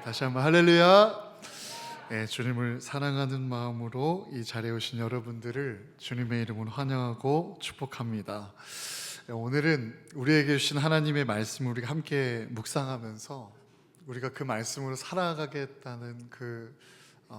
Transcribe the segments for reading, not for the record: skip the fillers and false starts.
다시 한번 할렐루야. 주님을 사랑하는 마음으로 이 자리에 오신 여러분들을 주님의 이름으로 환영하고 축복합니다. 오늘은 우리에게 주신 하나님의 말씀을 우리가 함께 묵상하면서 우리가 그 말씀으로 살아가겠다는 그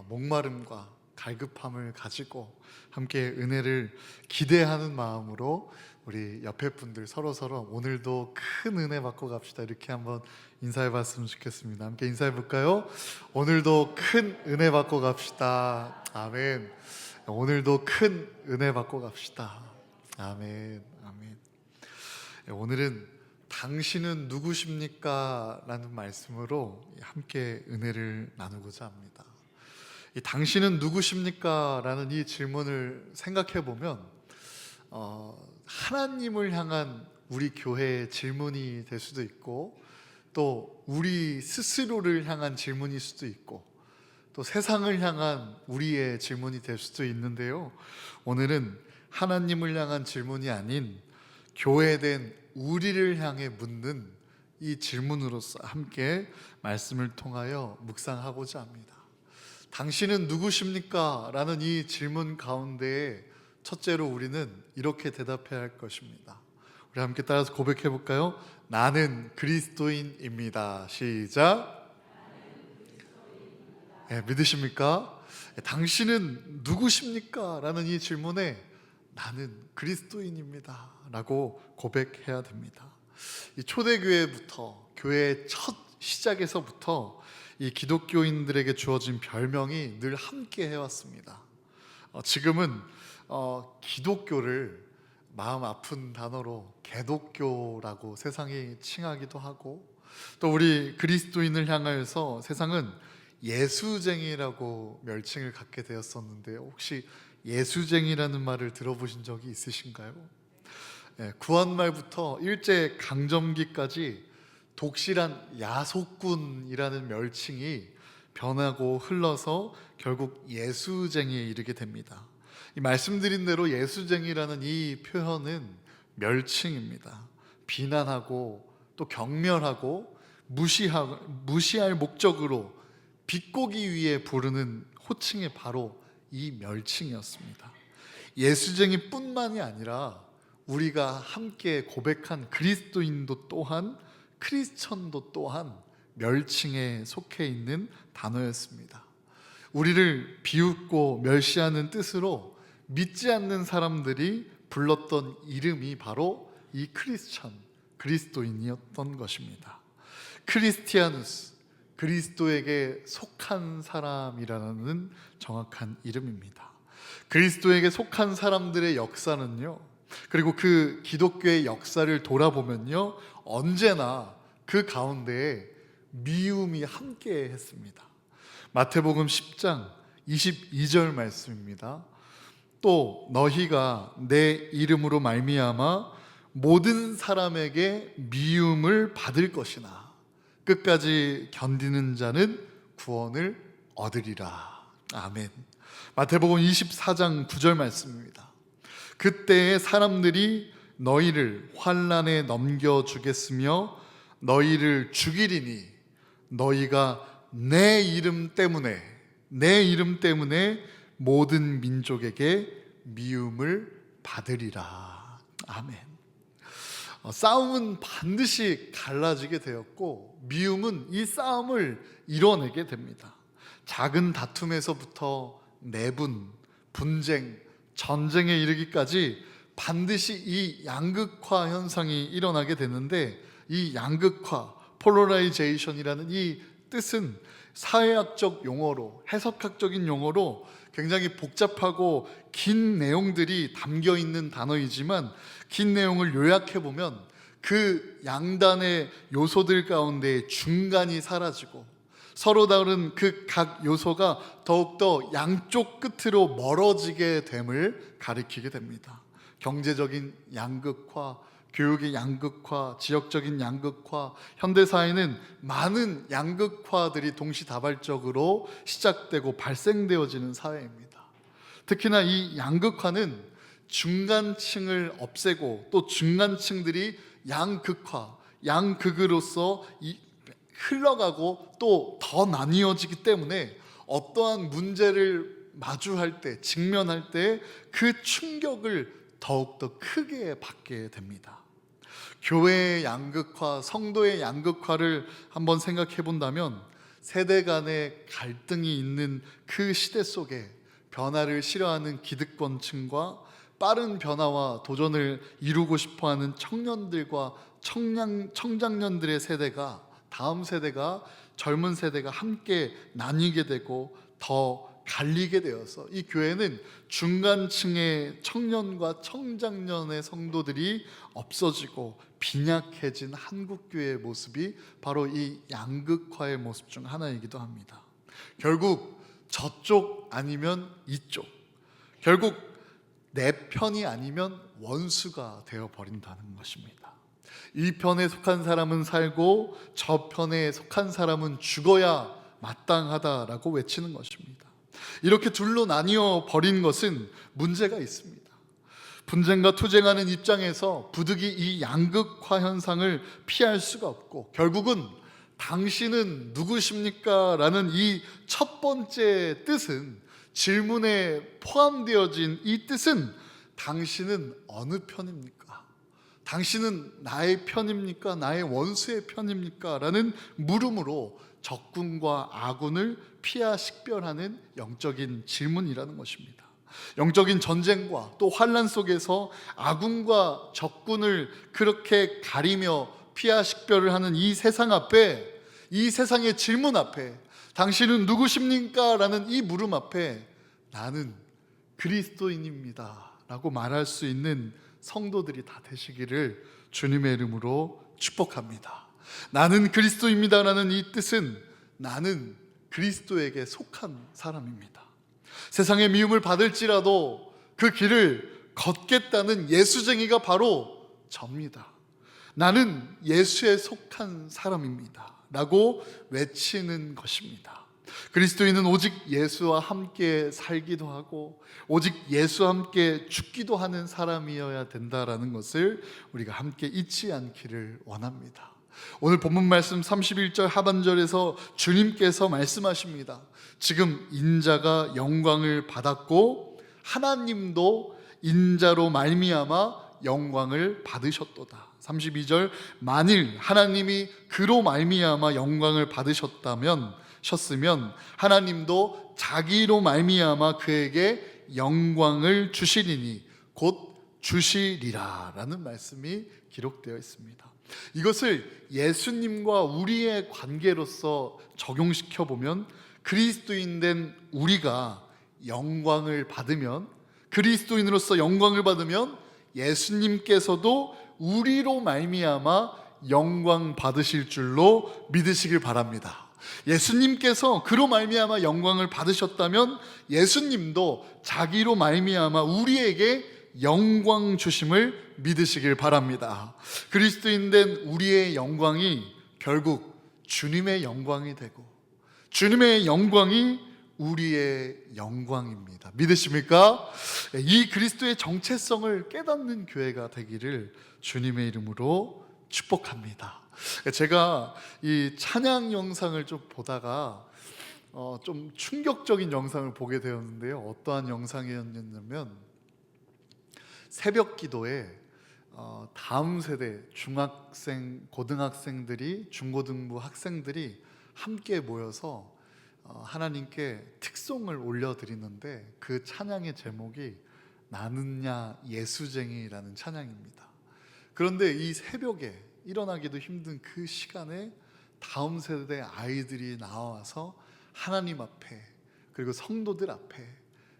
목마름과 갈급함을 가지고 함께 은혜를 기대하는 마음으로 우리 옆에 분들 서로 오늘도 큰 은혜 받고 갑시다, 이렇게 한번 인사해 봤으면 좋겠습니다. 함께 인사해 볼까요? 오늘도 큰 은혜 받고 갑시다. 아멘. 오늘도 큰 은혜 받고 갑시다. 아멘. 아멘. 오늘은 당신은 누구십니까? 라는 말씀으로 함께 은혜를 나누고자 합니다. 이 당신은 누구십니까? 라는 이 질문을 생각해 보면 하나님을 향한 우리 교회의 질문이 될 수도 있고, 또 우리 스스로를 향한 질문일 수도 있고, 또 세상을 향한 우리의 질문이 될 수도 있는데요, 오늘은 하나님을 향한 질문이 아닌 교회된 우리를 향해 묻는 이 질문으로서 함께 말씀을 통하여 묵상하고자 합니다. 당신은 누구십니까? 라는 이 질문 가운데에 첫째로 우리는 이렇게 대답해야 할 것입니다. 우리 함께 따라서 고백해 볼까요? 나는 그리스도인입니다. 시작. 믿으십니까? 당신은 누구십니까? 라는 이 질문에 나는 그리스도인입니다 라고 고백해야 됩니다. 이 초대교회부터, 교회의 첫 시작에서부터 이 기독교인들에게 주어진 별명이 늘 함께 해왔습니다. 지금은 기독교를 마음 아픈 단어로 개독교라고 세상이 칭하기도 하고, 또 우리 그리스도인을 향하여서 세상은 예수쟁이라고 멸칭을 갖게 되었었는데요, 혹시 예수쟁이라는 말을 들어보신 적이 있으신가요? 구한말부터 일제 강점기까지 독실한 야속꾼이라는 멸칭이 변하고 흘러서 결국 예수쟁이에 이르게 됩니다. 이 말씀드린 대로 예수쟁이라는 이 표현은 멸칭입니다. 비난하고 또 경멸하고 무시할 목적으로 비꼬기 위해 부르는 호칭이 바로 이 멸칭이었습니다. 예수쟁이뿐만이 아니라 우리가 함께 고백한 그리스도인도 또한, 크리스천도 또한 멸칭에 속해 있는 단어였습니다. 우리를 비웃고 멸시하는 뜻으로 믿지 않는 사람들이 불렀던 이름이 바로 이 크리스천, 그리스도인이었던 것입니다. 크리스티아누스, 그리스도에게 속한 사람이라는 정확한 이름입니다. 그리스도에게 속한 사람들의 역사는요, 그리고 그 기독교의 역사를 돌아보면요, 언제나 그 가운데에 미움이 함께 했습니다. 마태복음 10장 22절 말씀입니다. 또 너희가 내 이름으로 말미암아 모든 사람에게 미움을 받을 것이나 끝까지 견디는 자는 구원을 얻으리라. 아멘. 마태복음 24장 9절 말씀입니다. 그때에 사람들이 너희를 환난에 넘겨주겠으며 너희를 죽이리니 너희가 내 이름 때문에 모든 민족에게 미움을 받으리라. 아멘. 싸움은 반드시 갈라지게 되었고, 미움은 이 싸움을 이뤄내게 됩니다. 작은 다툼에서부터 내분, 분쟁, 전쟁에 이르기까지 반드시 이 양극화 현상이 일어나게 되는데, 이 양극화, 폴러라이제이션이라는 이 뜻은 사회학적 용어로, 해석학적인 용어로 굉장히 복잡하고 긴 내용들이 담겨 있는 단어이지만, 긴 내용을 요약해 보면 그 양단의 요소들 가운데 중간이 사라지고 서로 다른 그 각 요소가 더욱더 양쪽 끝으로 멀어지게 됨을 가리키게 됩니다. 경제적인 양극화, 교육의 양극화, 지역적인 양극화, 현대사회는 많은 양극화들이 동시다발적으로 시작되고 발생되어지는 사회입니다. 특히나 이 양극화는 중간층을 없애고 또 중간층들이 양극화, 양극으로서 흘러가고 또 더 나뉘어지기 때문에 어떠한 문제를 마주할 때, 직면할 때 그 충격을 더욱더 크게 받게 됩니다. 교회의 양극화, 성도의 양극화를 한번 생각해 본다면 세대 간의 갈등이 있는 그 시대 속에 변화를 싫어하는 기득권층과 빠른 변화와 도전을 이루고 싶어하는 청년들과 청장년들의 세대가, 다음 세대가, 젊은 세대가 함께 나뉘게 되고 더 갈리게 되어서 이 교회는 중간층의 청년과 청장년의 성도들이 없어지고 빈약해진 한국교회의 모습이 바로 이 양극화의 모습 중 하나이기도 합니다. 결국 저쪽 아니면 이쪽, 결국 내 편이 아니면 원수가 되어버린다는 것입니다. 이 편에 속한 사람은 살고 저 편에 속한 사람은 죽어야 마땅하다라고 외치는 것입니다. 이렇게 둘로 나뉘어 버린 것은 문제가 있습니다. 분쟁과 투쟁하는 입장에서 부득이 이 양극화 현상을 피할 수가 없고, 결국은 당신은 누구십니까? 라는 이 첫 번째 뜻은, 질문에 포함되어진 이 뜻은 당신은 어느 편입니까? 당신은 나의 편입니까? 나의 원수의 편입니까? 라는 물음으로 적군과 아군을 피하 식별하는 영적인 질문이라는 것입니다. 영적인 전쟁과 또 환난 속에서 아군과 적군을 그렇게 가리며 피하 식별을 하는 이 세상 앞에, 이 세상의 질문 앞에, 당신은 누구십니까? 라는 이 물음 앞에 나는 그리스도인입니다 라고 말할 수 있는 성도들이 다 되시기를 주님의 이름으로 축복합니다. 나는 그리스도입니다 라는 이 뜻은 나는 그리스도에게 속한 사람입니다. 세상의 미움을 받을지라도 그 길을 걷겠다는 예수쟁이가 바로 접니다. 나는 예수에 속한 사람입니다 라고 외치는 것입니다. 그리스도인은 오직 예수와 함께 살기도 하고 오직 예수와 함께 죽기도 하는 사람이어야 된다라는 것을 우리가 함께 잊지 않기를 원합니다. 오늘 본문 말씀 31절 하반절에서 주님께서 말씀하십니다. 지금 인자가 영광을 받았고 하나님도 인자로 말미암아 영광을 받으셨도다. 32절 만일 하나님이 그로 말미암아 영광을 받으셨으면 하나님도 자기로 말미암아 그에게 영광을 주시리니 곧 주시리라 라는 말씀이 기록되어 있습니다. 이것을 예수님과 우리의 관계로서 적용시켜 보면 그리스도인 된 우리가 영광을 받으면, 그리스도인으로서 영광을 받으면 예수님께서도 우리로 말미암아 영광 받으실 줄로 믿으시길 바랍니다. 예수님께서 그로 말미암아 영광을 받으셨다면 예수님도 자기로 말미암아 우리에게 영광 주심을 믿으시길 바랍니다. 그리스도인 된 우리의 영광이 결국 주님의 영광이 되고 주님의 영광이 우리의 영광입니다. 믿으십니까? 이 그리스도의 정체성을 깨닫는 교회가 되기를 주님의 이름으로 축복합니다. 제가 이 찬양 영상을 좀 보다가 좀 충격적인 영상을 보게 되었는데요. 어떠한 영상이었냐면 새벽 기도에 다음 세대 중학생, 고등학생들이, 중고등부 학생들이 함께 모여서 하나님께 특송을 올려드리는데 그 찬양의 제목이 나는야 예수쟁이라는 찬양입니다. 그런데 이 새벽에 일어나기도 힘든 그 시간에 다음 세대 아이들이 나와서 하나님 앞에 그리고 성도들 앞에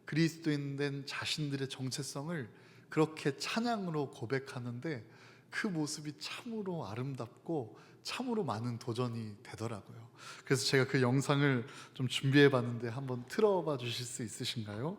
그리스도인 된 자신들의 정체성을 그렇게 찬양으로 고백하는데 그 모습이 참으로 아름답고 참으로 많은 도전이 되더라고요. 그래서 제가 그 영상을 좀 준비해 봤는데 한번 틀어봐 주실 수 있으신가요?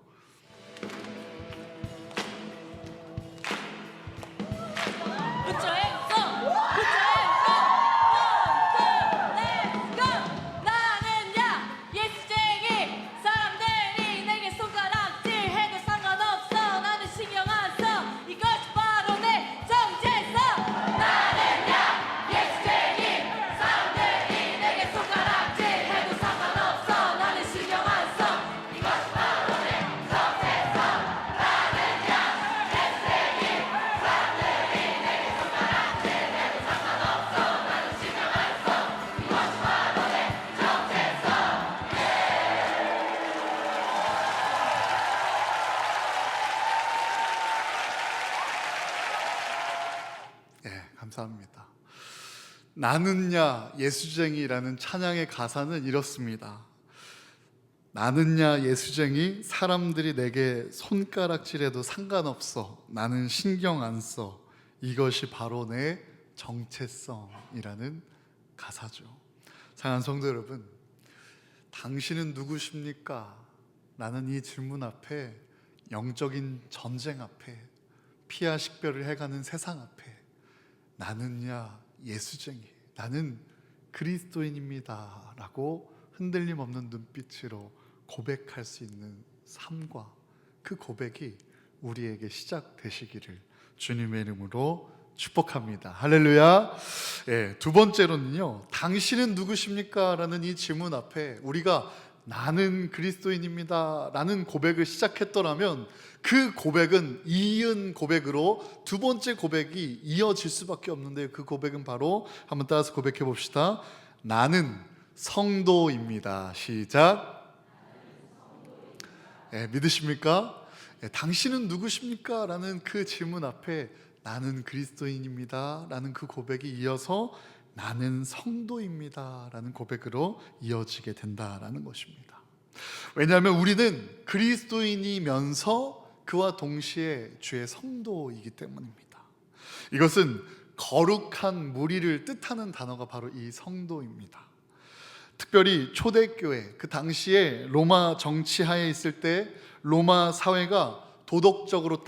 감사합니다. 나는야 예수쟁이라는 찬양의 가사는 이렇습니다. 나는야 예수쟁이, 사람들이 내게 손가락질해도 상관없어. 나는 신경 안 써. 이것이 바로 내 정체성이라는 가사죠. 사랑하는 성도 여러분, 당신은 누구십니까? 라는 이 질문 앞에, 영적인 전쟁 앞에, 피하 식별을 해가는 세상 앞에 나는야 예수쟁이, 나는 그리스도인입니다 라고 흔들림 없는 눈빛으로 고백할 수 있는 삶과 그 고백이 우리에게 시작되시기를 주님의 이름으로 축복합니다. 할렐루야. 두 번째로는요, 당신은 누구십니까? 라는 이 질문 앞에 우리가 나는 그리스도인입니다 라는 고백을 시작했더라면 그 고백은 이은 고백으로 두 번째 고백이 이어질 수밖에 없는데, 그 고백은 바로, 한번 따라서 고백해 봅시다. 나는 성도입니다. 시작. 믿으십니까? 당신은 누구십니까? 라는 그 질문 앞에 나는 그리스도인입니다 라는 그 고백이 이어서 나는 성도입니다 라는 고백으로 이어지게 된다라는 것입니다. 왜냐하면 우리는 그리스도인이면서 그와 동시에 주의 성도이기 때문입니다. 이것은 거룩한 무리를 뜻하는 단어가 바로 이 성도입니다. 특별히 초대교회, 그 당시에 로마 정치하에 있을 때 로마 사회가 도덕적으로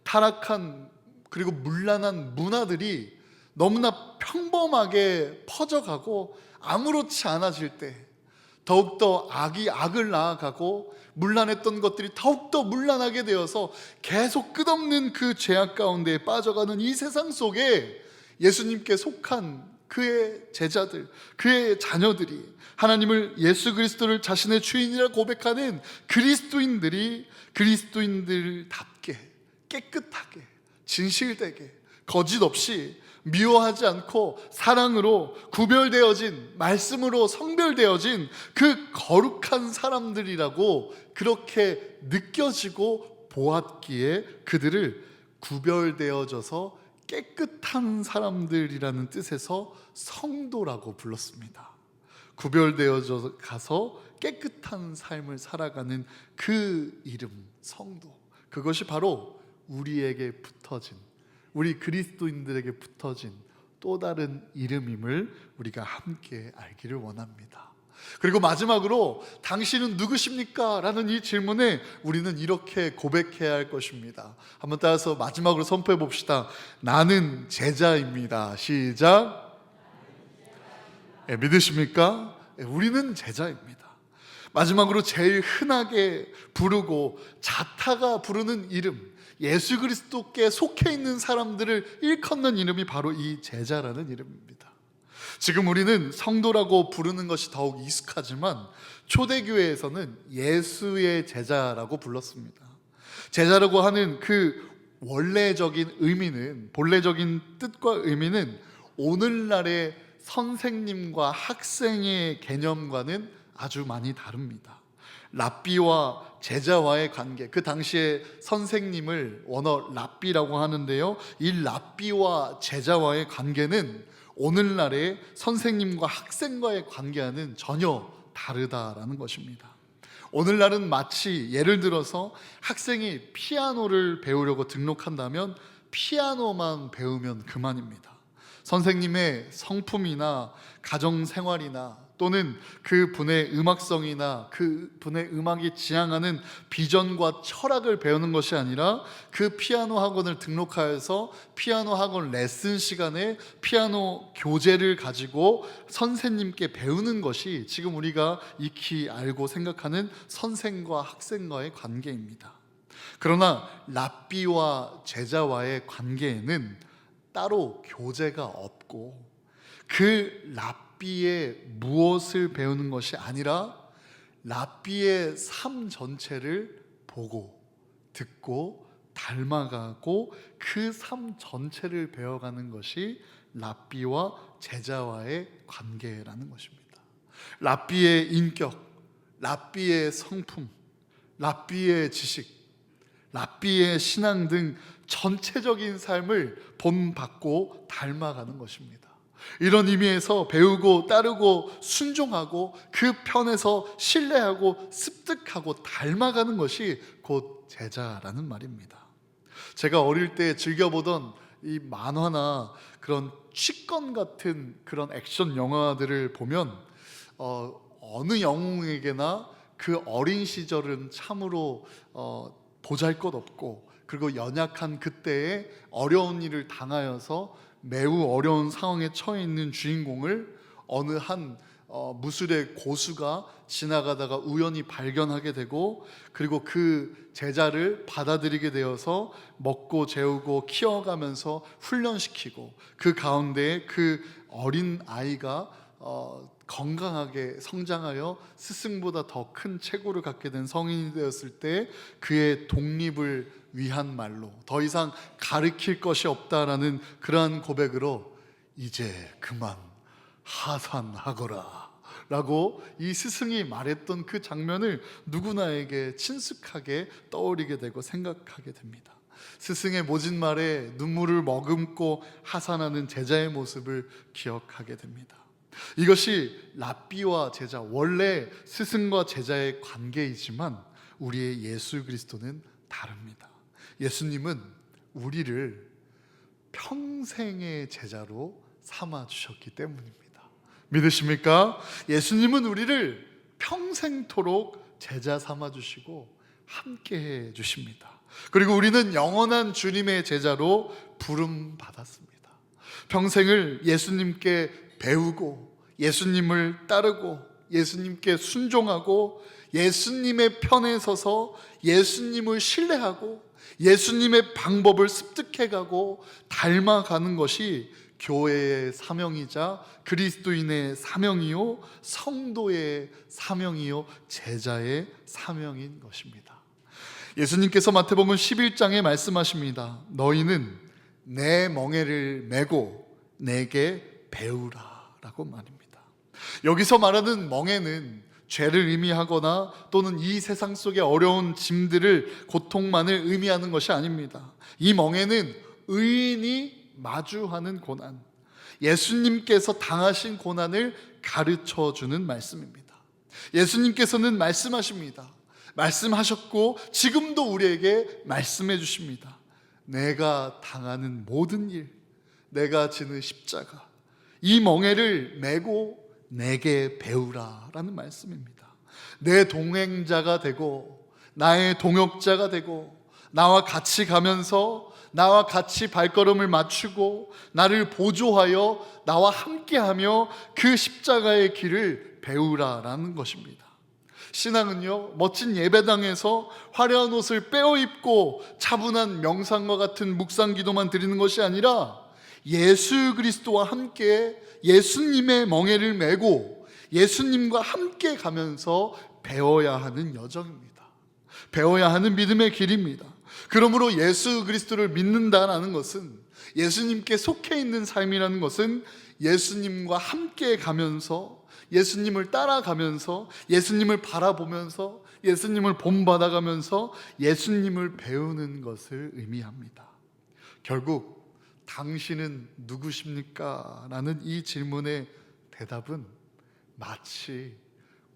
타락한 그리고 문란한 문화들이 너무나 평범하게 퍼져가고 아무렇지 않아질 때, 더욱더 악이 악을 낳아가고 문란했던 것들이 더욱더 문란하게 되어서 계속 끝없는 그 죄악 가운데 빠져가는 이 세상 속에 예수님께 속한 그의 제자들, 그의 자녀들이, 하나님을, 예수 그리스도를 자신의 주인이라 고백하는 그리스도인들답게 깨끗하게, 진실되게, 거짓 없이, 미워하지 않고 사랑으로 구별되어진, 말씀으로 성별되어진 그 거룩한 사람들이라고 그렇게 느껴지고 보았기에 그들을 구별되어져서 깨끗한 사람들이라는 뜻에서 성도라고 불렀습니다. 구별되어져 가서 깨끗한 삶을 살아가는 그 이름, 성도, 그것이 바로 우리에게 붙어진, 우리 그리스도인들에게 붙어진 또 다른 이름임을 우리가 함께 알기를 원합니다. 그리고 마지막으로 당신은 누구십니까? 라는 이 질문에 우리는 이렇게 고백해야 할 것입니다. 한번 따라서 마지막으로 선포해 봅시다. 나는 제자입니다. 시작. 믿으십니까? 우리는 제자입니다. 마지막으로 제일 흔하게 부르고 자타가 부르는 이름, 예수 그리스도께 속해 있는 사람들을 일컫는 이름이 바로 이 제자라는 이름입니다. 지금 우리는 성도라고 부르는 것이 더욱 익숙하지만 초대교회에서는 예수의 제자라고 불렀습니다. 제자라고 하는 그 원래적인 의미는, 본래적인 뜻과 의미는 오늘날의 선생님과 학생의 개념과는 아주 많이 다릅니다. 랍비와 제자와의 관계, 그 당시에 선생님을 원어 랍비라고 하는데요, 이 랍비와 제자와의 관계는 오늘날의 선생님과 학생과의 관계와는 전혀 다르다라는 것입니다. 오늘날은 마치 예를 들어서 학생이 피아노를 배우려고 등록한다면 피아노만 배우면 그만입니다. 선생님의 성품이나 가정생활이나 또는 그 분의 음악성이나 그 분의 음악이 지향하는 비전과 철학을 배우는 것이 아니라 그 피아노 학원을 등록하여서 피아노 학원 레슨 시간에 피아노 교재를 가지고 선생님께 배우는 것이 지금 우리가 익히 알고 생각하는 선생과 학생과의 관계입니다. 그러나 랍비와 제자와의 관계에는 따로 교재가 없고 그 랍비의 무엇을 배우는 것이 아니라 랍비의 삶 전체를 보고 듣고 닮아가고 그 삶 전체를 배워가는 것이 랍비와 제자와의 관계라는 것입니다. 랍비의 인격, 랍비의 성품, 랍비의 지식, 랍비의 신앙 등 전체적인 삶을 본받고 닮아가는 것입니다. 이런 의미에서 배우고 따르고 순종하고 그 편에서 신뢰하고 습득하고 닮아가는 것이 곧 제자라는 말입니다. 제가 어릴 때 즐겨보던 이 만화나 그런 취권 같은 그런 액션 영화들을 보면 어느 영웅에게나 그 어린 시절은 참으로 보잘것없고, 그리고 연약한 그때에 어려운 일을 당하여서 매우 어려운 상황에 처해 있는 주인공을 어느 한 무술의 고수가 지나가다가 우연히 발견하게 되고, 그리고 그 제자를 받아들이게 되어서 먹고 재우고 키워가면서 훈련시키고, 그 가운데에 그 어린 아이가 건강하게 성장하여 스승보다 더 큰 체구를 갖게 된 성인이 되었을 때 그의 독립을 위한 말로 더 이상 가르칠 것이 없다라는 그러한 고백으로 이제 그만 하산하거라 라고 이 스승이 말했던 그 장면을 누구나에게 친숙하게 떠올리게 되고 생각하게 됩니다. 스승의 모진 말에 눈물을 머금고 하산하는 제자의 모습을 기억하게 됩니다. 이것이 랍비와 제자, 원래 스승과 제자의 관계이지만 우리의 예수 그리스도는 다릅니다. 예수님은 우리를 평생의 제자로 삼아주셨기 때문입니다. 믿으십니까? 예수님은 우리를 평생토록 제자 삼아주시고 함께해 주십니다. 그리고 우리는 영원한 주님의 제자로 부름받았습니다. 평생을 예수님께 배우고 예수님을 따르고 예수님께 순종하고 예수님의 편에 서서 예수님을 신뢰하고 예수님의 방법을 습득해가고 닮아가는 것이 교회의 사명이자 그리스도인의 사명이요, 성도의 사명이요, 제자의 사명인 것입니다. 예수님께서 마태복음 11장에 말씀하십니다. 너희는 내 멍에를 메고 내게 배우라 라고 말입니다. 여기서 말하는 멍에는 죄를 의미하거나 또는 이 세상 속의 어려운 짐들을, 고통만을 의미하는 것이 아닙니다. 이 멍에는 의인이 마주하는 고난, 예수님께서 당하신 고난을 가르쳐 주는 말씀입니다. 예수님께서는 말씀하십니다. 말씀하셨고 지금도 우리에게 말씀해 주십니다. 내가 당하는 모든 일, 내가 지는 십자가, 이 멍에를 메고 내게 배우라 라는 말씀입니다. 내 동행자가 되고 나의 동역자가 되고 나와 같이 가면서 나와 같이 발걸음을 맞추고 나를 보조하여 나와 함께하며 그 십자가의 길을 배우라 라는 것입니다. 신앙은요, 멋진 예배당에서 화려한 옷을 빼어 입고 차분한 명상과 같은 묵상 기도만 드리는 것이 아니라 예수 그리스도와 함께 예수님의 멍에를 메고 예수님과 함께 가면서 배워야 하는 여정입니다. 배워야 하는 믿음의 길입니다. 그러므로 예수 그리스도를 믿는다라는 것은, 예수님께 속해 있는 삶이라는 것은 예수님과 함께 가면서 예수님을 따라가면서 예수님을 바라보면서 예수님을 본받아가면서 예수님을 배우는 것을 의미합니다. 결국 당신은 누구십니까? 라는 이 질문의 대답은 마치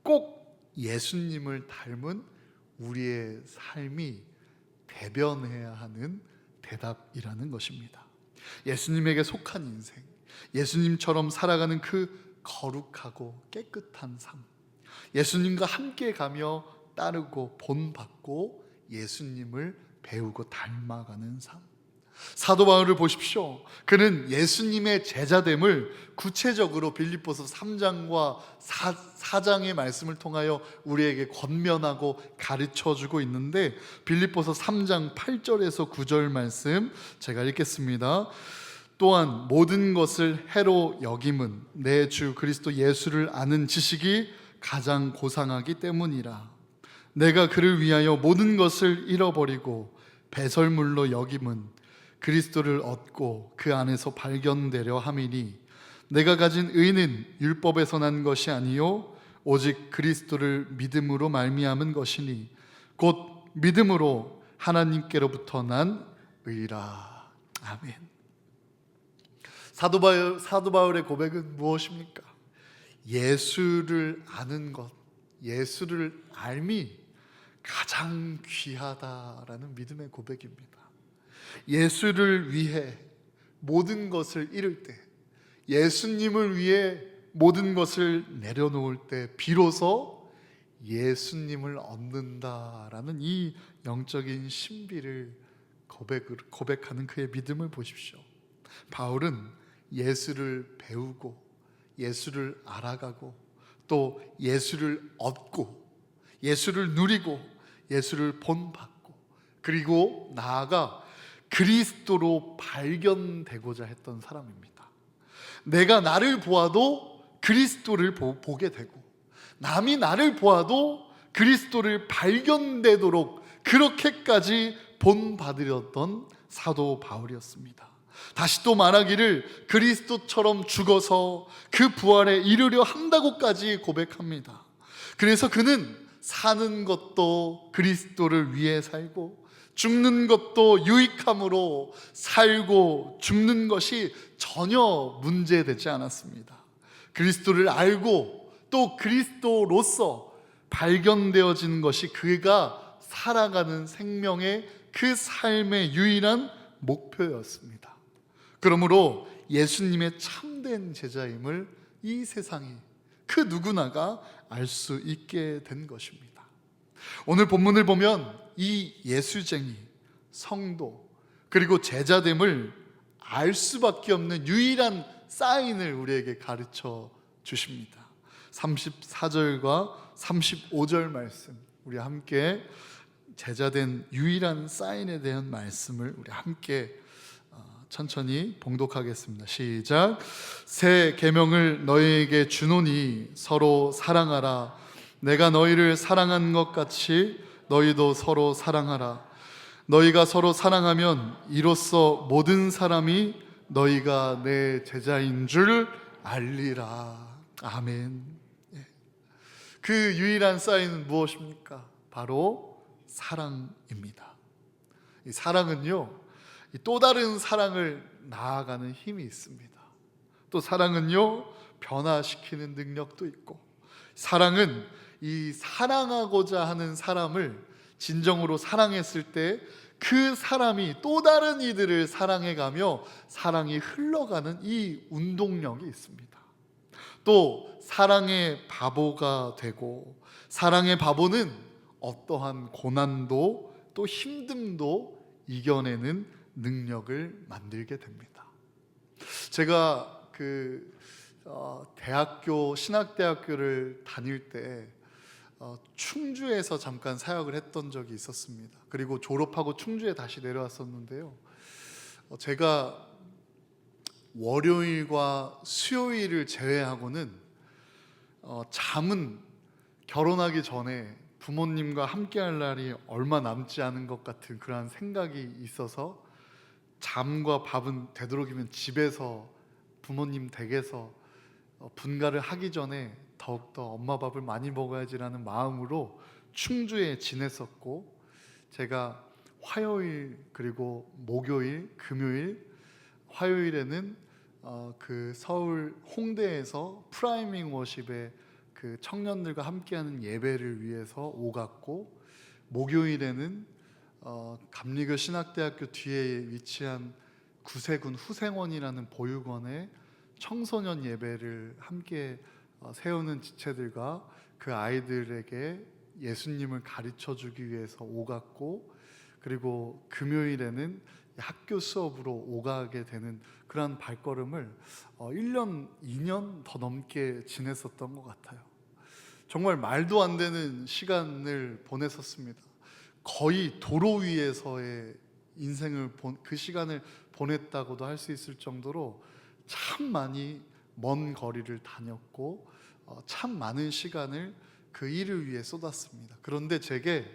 꼭 예수님을 닮은 우리의 삶이 대변해야 하는 대답이라는 것입니다. 예수님에게 속한 인생, 예수님처럼 살아가는 그 거룩하고 깨끗한 삶, 예수님과 함께 가며 따르고 본받고 예수님을 배우고 닮아가는 삶. 사도 바울을 보십시오. 그는 예수님의 제자됨을 구체적으로 빌립보서 3장과 4장의 말씀을 통하여 우리에게 권면하고 가르쳐주고 있는데, 빌립보서 3장 8절에서 9절 말씀 제가 읽겠습니다. 또한 모든 것을 해로 여김은 내 주 그리스도 예수를 아는 지식이 가장 고상하기 때문이라. 내가 그를 위하여 모든 것을 잃어버리고 배설물로 여김은 그리스도를 얻고 그 안에서 발견되려 함이니, 내가 가진 의는 율법에서 난 것이 아니요 오직 그리스도를 믿음으로 말미암은 것이니, 곧 믿음으로 하나님께로부터 난 의라. 아멘. 사도 바울의 고백은 무엇입니까? 예수를 아는 것, 예수를 알미 가장 귀하다라는 믿음의 고백입니다. 예수를 위해 모든 것을 잃을 때, 예수님을 위해 모든 것을 내려놓을 때 비로소 예수님을 얻는다라는 이 영적인 신비를 고백하는 그의 믿음을 보십시오. 바울은 예수를 배우고 예수를 알아가고 또 예수를 얻고 예수를 누리고 예수를 본받고 그리고 나아가 그리스도로 발견되고자 했던 사람입니다. 내가 나를 보아도 그리스도를 보게 되고 남이 나를 보아도 그리스도를 발견되도록 그렇게까지 본받으렸던 사도 바울이었습니다. 다시 또 말하기를 그리스도처럼 죽어서 그 부활에 이르려 한다고까지 고백합니다. 그래서 그는 사는 것도 그리스도를 위해 살고 죽는 것도 유익함으로 살고 죽는 것이 전혀 문제되지 않았습니다. 그리스도를 알고 또 그리스도로서 발견되어지는 것이 그가 살아가는 생명의 그 삶의 유일한 목표였습니다. 그러므로 예수님의 참된 제자임을 이 세상이 그 누구나가 알 수 있게 된 것입니다. 오늘 본문을 보면 이 예수쟁이, 성도, 그리고 제자됨을 알 수밖에 없는 유일한 사인을 우리에게 가르쳐 주십니다. 34절과 35절 말씀, 우리 함께 제자된 유일한 사인에 대한 말씀을 우리 함께 천천히 봉독하겠습니다. 시작. 새 계명을 너희에게 주노니 서로 사랑하라. 내가 너희를 사랑한 것 같이 너희도 서로 사랑하라. 너희가 서로 사랑하면 이로써 모든 사람이 너희가 내 제자인 줄 알리라. 아멘. 그 유일한 사인은 무엇입니까? 바로 사랑입니다. 이 사랑은요, 또 다른 사랑을 나아가는 힘이 있습니다. 또 사랑은요, 변화시키는 능력도 있고, 사랑은 이 사랑하고자 하는 사람을 진정으로 사랑했을 때 그 사람이 또 다른 이들을 사랑해가며 사랑이 흘러가는 이 운동력이 있습니다. 또 사랑의 바보가 되고, 사랑의 바보는 어떠한 고난도 또 힘듦도 이겨내는 능력을 만들게 됩니다. 제가 신학대학교를 다닐 때 충주에서 잠깐 사역을 했던 적이 있었습니다. 그리고 졸업하고 충주에 다시 내려왔었는데요, 제가 월요일과 수요일을 제외하고는 잠은 결혼하기 전에 부모님과 함께할 날이 얼마 남지 않은 것 같은 그러한 생각이 있어서 잠과 밥은 되도록이면 집에서 부모님 댁에서 분가를 하기 전에 더욱더 엄마 밥을 많이 먹어야지라는 마음으로 충주에 지냈었고, 제가 화요일 그리고 목요일, 금요일, 화요일에는 그 서울 홍대에서 프라이밍 워십의 그 청년들과 함께하는 예배를 위해서 오갔고, 목요일에는 감리교 신학대학교 뒤에 위치한 구세군 후생원이라는 보육원의 청소년 예배를 함께 세우는 지체들과 그 아이들에게 예수님을 가르쳐 주기 위해서 오갔고, 그리고 금요일에는 학교 수업으로 오가게 되는 그런 발걸음을 1년, 2년 더 넘게 지냈었던 것 같아요. 정말 말도 안 되는 시간을 보냈었습니다. 거의 도로 위에서의 그 시간을 보냈다고도 할 수 있을 정도로 참 많이 먼 거리를 다녔고 참 많은 시간을 그 일을 위해 쏟았습니다. 그런데 제게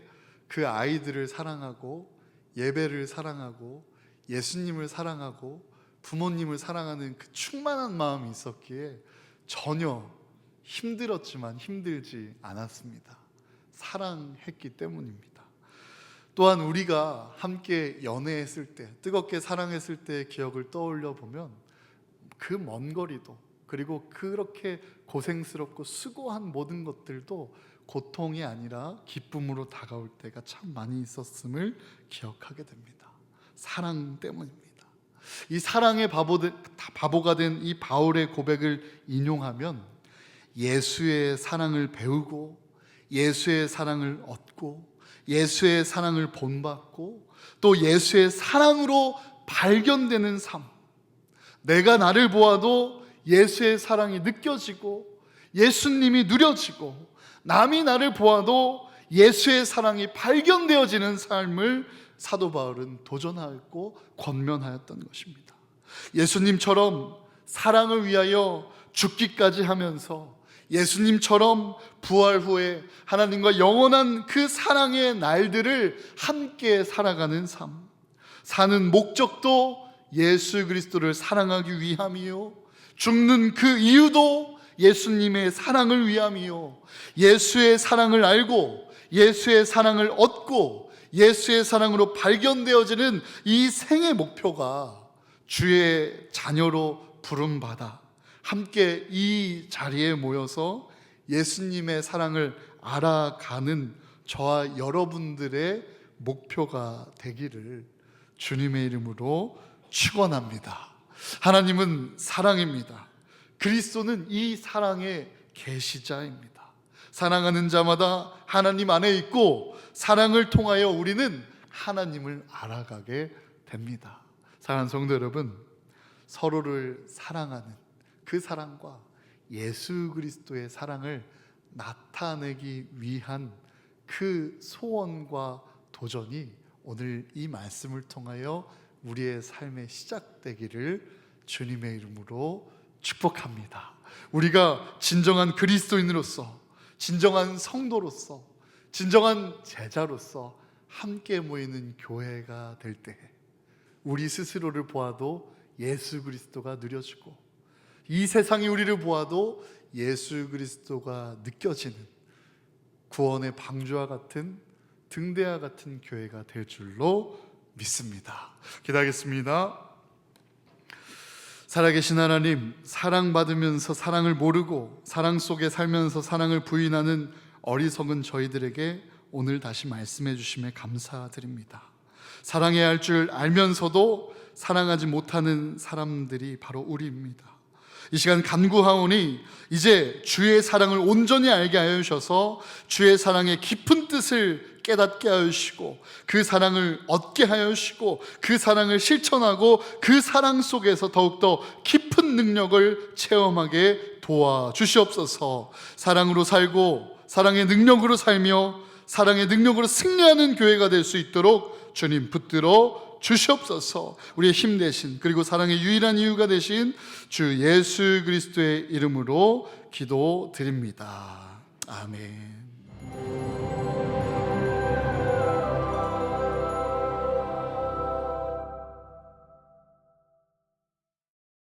그 아이들을 사랑하고 예배를 사랑하고 예수님을 사랑하고 부모님을 사랑하는 그 충만한 마음이 있었기에 전혀 힘들었지만 힘들지 않았습니다. 사랑했기 때문입니다. 또한 우리가 함께 연애했을 때, 뜨겁게 사랑했을 때의 기억을 떠올려 보면 그 먼 거리도, 그리고 그렇게 고생스럽고 수고한 모든 것들도 고통이 아니라 기쁨으로 다가올 때가 참 많이 있었음을 기억하게 됩니다. 사랑 때문입니다. 이 사랑의 바보가 된 이 바울의 고백을 인용하면 예수의 사랑을 배우고 예수의 사랑을 얻고 예수의 사랑을 본받고 또 예수의 사랑으로 발견되는 삶, 내가 나를 보아도 예수의 사랑이 느껴지고 예수님이 누려지고 남이 나를 보아도 예수의 사랑이 발견되어지는 삶을 사도 바울은 도전하였고 권면하였던 것입니다. 예수님처럼 사랑을 위하여 죽기까지 하면서 예수님처럼 부활 후에 하나님과 영원한 그 사랑의 날들을 함께 살아가는 삶, 사는 목적도 예수 그리스도를 사랑하기 위함이요, 죽는 그 이유도 예수님의 사랑을 위함이요, 예수의 사랑을 알고 예수의 사랑을 얻고 예수의 사랑으로 발견되어지는 이 생의 목표가 주의 자녀로 부름받아 함께 이 자리에 모여서 예수님의 사랑을 알아가는 저와 여러분들의 목표가 되기를 주님의 이름으로 축원합니다. 하나님은 사랑입니다. 그리스도는 이 사랑의 계시자입니다. 사랑하는 자마다 하나님 안에 있고 사랑을 통하여 우리는 하나님을 알아가게 됩니다. 사랑하는 성도 여러분, 서로를 사랑하는 그 사랑과 예수 그리스도의 사랑을 나타내기 위한 그 소원과 도전이 오늘 이 말씀을 통하여 우리의 삶에 시작되기를 주님의 이름으로 축복합니다. 우리가 진정한 그리스도인으로서, 진정한 성도로서, 진정한 제자로서 함께 모이는 교회가 될 때 우리 스스로를 보아도 예수 그리스도가 누려지고 이 세상이 우리를 보아도 예수 그리스도가 느껴지는 구원의 방주와 같은 등대와 같은 교회가 될 줄로 믿습니다. 기도하겠습니다. 살아계신 하나님, 사랑받으면서 사랑을 모르고 사랑 속에 살면서 사랑을 부인하는 어리석은 저희들에게 오늘 다시 말씀해 주심에 감사드립니다. 사랑해야 할 줄 알면서도 사랑하지 못하는 사람들이 바로 우리입니다. 이 시간 간구하오니 이제 주의 사랑을 온전히 알게 하여 주셔서 주의 사랑의 깊은 뜻을 깨닫게 하여 주시고 그 사랑을 얻게 하여 주시고 그 사랑을 실천하고 그 사랑 속에서 더욱더 깊은 능력을 체험하게 도와주시옵소서. 사랑으로 살고 사랑의 능력으로 살며 사랑의 능력으로 승리하는 교회가 될 수 있도록 주님 붙들어 주시옵소서. 우리의 힘 되신, 그리고 사랑의 유일한 이유가 되신 주 예수 그리스도의 이름으로 기도드립니다. 아멘.